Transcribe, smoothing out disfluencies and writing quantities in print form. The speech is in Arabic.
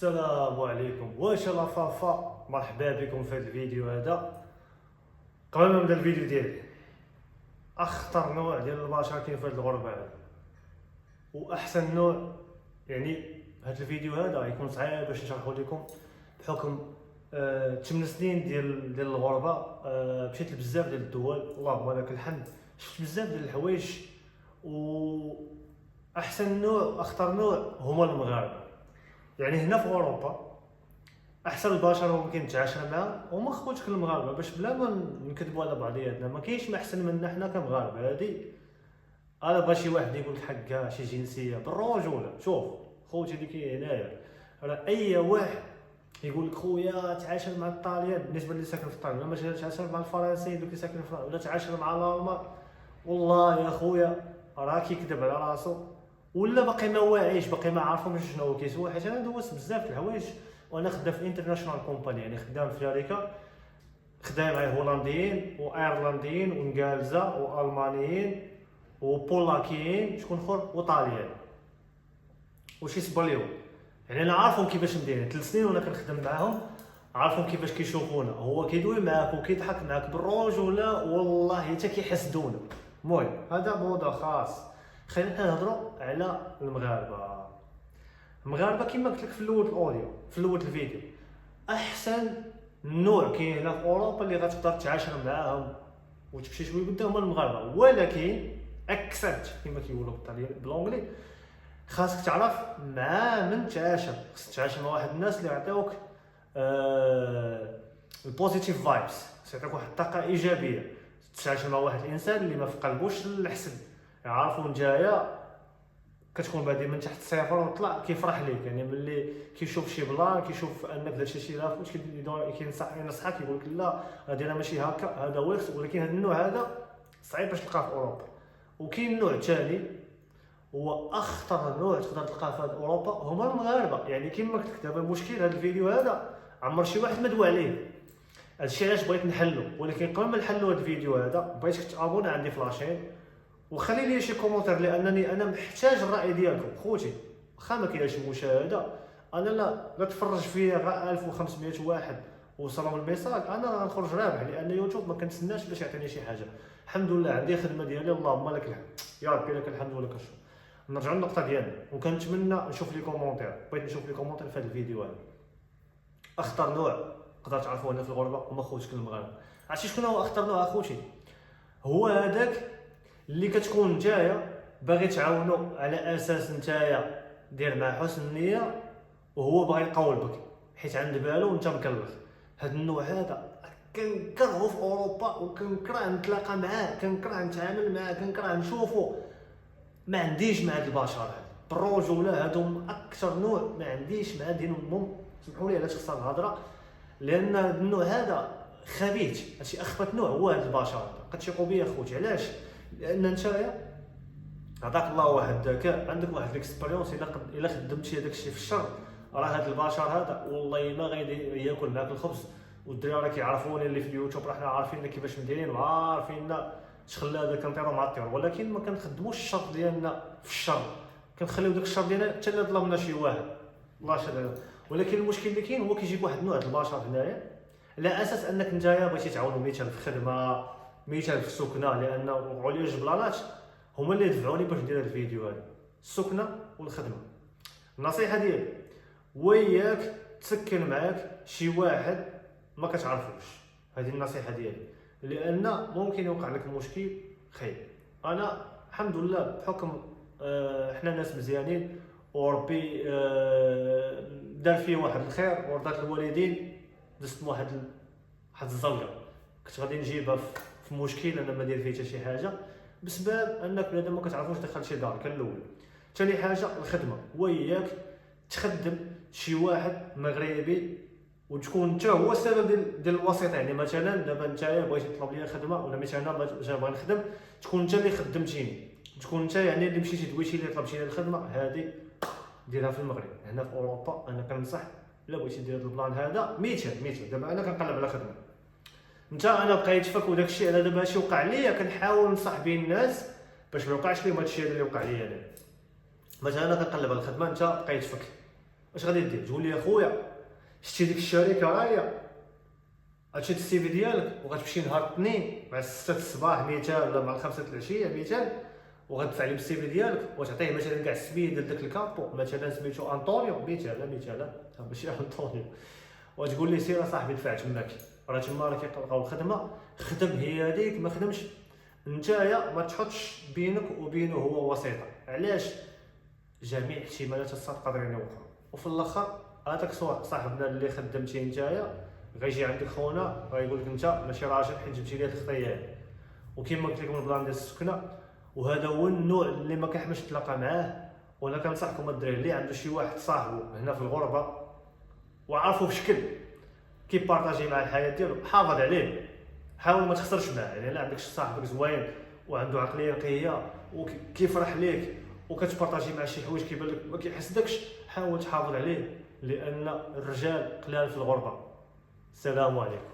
السلام عليكم. واش لا فافا، مرحبا بكم في هذا الفيديو هذا. قبل ما نبدا الفيديو ديالي، اخطر نوع ديال البشر كاين في هذه الغربه هذا، واحسن نوع. يعني هذا الفيديو هذا يكون صعيب باش نشرحه لكم بحكم 8 سنين ديال الغربه. مشيت لبزاف ديال الدول، اللهم لك الحمد، شفت بزاف ديال الحوايج، واحسن نوع اخطر نوع هما المغاربه. يعني هنا في اوروبا احسن البشر ممكن تعاشر معاه هما خوتك المغاربه، باش بلا ما نكذبوا على بعضياتنا. ما كاينش ما احسن منا حنا كمغاربه. هادي انا بغا شي واحد يقول لك حكا شي جنسيه بالرجوله. شوف خوتي اللي كاين هنايا، راه اي واحد يقول لك خويا تعاشر مع الطاليان، بالنسبه اللي ساكن في الطاليان، ولا مثلا تعاشر مع الفرنسيين دوك اللي ساكنين في فرنسا، ولا تعاشر مع الالمان، والله يا خويا راه كيكذب على راسو، ولا باقي ما واعيش، باقي ما عارفهمش شنو كيسوى. حيت انا دوزت بزاف د الحوايج وانا خدام في انترناشونال كومباني، يعني خدام في شركه خدام مع هولنديين وايرلنديين وانجليزا والمانيين وبولاكيين، شكون اخر، وطاليان وشي سباليون. يعني انا عارفهم كيفاش مدايرين، 3 سنين وانا كنخدم معاهم، عارفهم كيفاش كيشوفونا. هو كيدوي معاك وكيضحك معاك بالرجوله، والله حتى كيحسدونا. المهم هذا موضوع خاص. خلينا نهضروا على المغاربه. المغاربه كما قلت لك في الاول الاوديو، في الاول الفيديو، احسن نوع كاين هنا في اوروبا اللي غتقدر تعاشر معاهم وتمشي شويه قدام هما المغاربه. ولكن اكسنت كما كيقولوا بالانجلي، خاصك تعرف مع من تعاشر. خاصك تعاشر مع واحد الناس اللي يعطيوك البوزيتيف فايبس، يعطيوك واحد الطاقه ايجابيه. تعاشر مع واحد الانسان اللي ما في قلبوش الحسد، يعرفوا نجايا كتكون بادي من تحت الصفر وطلع كيفرح ليك. يعني ملي كيشوف شي بلان، كيشوف انك درتي شي لافوت، كينصحك يقول لك لا هادي انا ماشي هكا، هذا ويرس. ولكن هذا النوع هذا صعيب باش تلقاه في اوروبا. وكاين نوع ثاني هو اخطر نوع تقدر تلقاه في اوروبا، هما المغاربه. يعني كما قلت لك دابا المشكل هذا الفيديو هذا عمر شي واحد مدوى عليه، هادشي علاش بغيت نحلو. ولكن قبل ما نحلو هذا الفيديو هذا بغيتك تابونا عندي في لاشين وخلي لي شي كومونتير، لانني انا محتاج الراي ديالكم خوتي. واخا ما كاينش مشاهده، انا لا تفرج فيا غير 1500 واحد وصلوا الميساج، انا غنخرج رابح، لان يوتيوب ما كنتسناش باش يعطيني شي حاجه. الحمد لله عندي خدمه ديالي، اللهم لك الحمد، يا ربي لك الحمد ولك الشكر. نرجعوا للنقطه ديالنا، وكنتمنى نشوف لي كومونتير. بغيت نشوف لي كومونتير في هذا الفيديو هذا. اخطر نوع تقدر تعرفوه هنا في الغربه هما خوتك المغاربه. عرفتي شكون هو اخطر نوع اخوتي؟ هو هذاك اللي كتكون نتايا باغي تعاونو على اساس نتايا دير مع حسن النيه، وهو باغي يقولبك حيت عند بالو انت مكلف. هذا النوع هذا كنكرهو في اوروبا، وكنكره نتلاقى معاه، كنكره نتعامل معاه، كنكره نشوفو. ما عنديش مع هاد البشر هاد بالرجوله، هادو اكثر نوع ما عنديش مع دينهم. سمحوا لي على تخصص الهضره، لان هاد النوع هذا خبيث. هادشي اخبث نوع هو هاد البشر هذا. كتثيقوا بيا خوتي، علاش؟ لان نتايا عطاك الله واحد الذكاء، عندك واحد الاكسبيريونس. الا خدمتي هذاك الشيء في الشر، راه هاد البشر هذا والله ما غادي ياكل معاك الخبز. والدراري كيعرفوني اللي في اليوتيوب، راه حنا عارفين كيفاش مديرين، وعارفين شخلاده كنطيروا مع الطيور، ولكن ما كنخدموش الشر ديالنا في الشر، كنخليو داك الشر ديالنا حتى الا ظلمنا شي واحد، الله شهد. ولكن المشكل اللي كاين هو كيجيب واحد النوع د البشر هنايا على اساس انك نتايا بغيتي تعاونوا مثال في خدمه، مثال في سكنه. لان وقعوا لي جوج بلانات هما اللي دفعوني باش ندير هذا الفيديو هذا، السكنه والخدمه. النصيحه ديالي وياك تسكن معاك شي واحد ما كتعرفوش، هذه النصيحه ديالي، لان ممكن يوقع لك مشكل خير. انا الحمد لله بحكم حنا ناس مزيانين، وربي دار فيه واحد الخير ورضات الوالدين، دزت واحد الزلقه كنت غادي نجيبها في مشكل انا ما داير فيه حتى شي حاجه، بسبب انك بنادم ما كتعرفوش دخل شي دار. كان الاول. ثاني حاجه الخدمه، وياك تخدم شي واحد مغربي وتكون انت هو السبب ديال الوسيط. يعني مثلا دابا نتايا بغيتي تطلب لي خدمه، ولا مثلا انا باغي نخدم، تكون انت اللي خدمتيني، تكون انت يعني اللي مشيتي دويتي لي طلبتي لي الخدمه هذه، ديرها في المغرب. هنا في اوروبا انا كنصح الا بغيتي دير البلان هذا مثال دابا انا كنقلب على خدمه، انت انا بقيت فك وداك الشيء انا دابا هادشي وقع ليا، كنحاول ننصح بين الناس باش ما يوقعش لهم هادشي اللي وقع ليا انا. مثلا انا كنقلب على الخدمه، انت بقيت فك، اش غادي دير؟ تقول لي اخويا شتي ديك الشركه راهي غتشد السي في ديالك وغتمشي نهار الاثنين مع 6 الصباح 200 ولا مع 5 العشيه 200 وغتدفع لي بالسي في ديالك وتعطيه مثلا كاع السميه ديال داك الكابو مثلا سميتو انطونيو 200 ماشي انطونيو، وتقول لي سير اصاحبي دفع تماك، راه تما راه كيلقاو الخدمه، خدم هي هذيك ما خدمش نتايا ما تحطش بينك وبينه هو وسيطه. علاش؟ جميع احتمالات الصاد قادرين يوقعوا، وفي الاخر هذاك صاحبنا اللي خدمتيه نتايا غيجي عندك خونا غيقول لك انت ماشي راجل حيت جبتي لي هاد الخطيه هادي. وكما قلت لكم البلان ديال السكنه، وهذا هو النوع اللي ما كنحمش تلاقى معاه. وانا كنصحكم الدراري اللي عنده شي واحد صاحبه هنا في الغربه وعارفو بشكل كيبارطاجي مع الحياه ديالو، حافظ عليه، حاول ما تخسرش معاه. يعني الا عندك شي صاحبك زوين وعنده عقليه نقيه وكيفرح ليك وكتبارطاجي مع شي حوايج كيبان لك ما كيحسدكش، حاول تحافظ عليه، لان الرجال قلال في الغربه. السلام عليكم.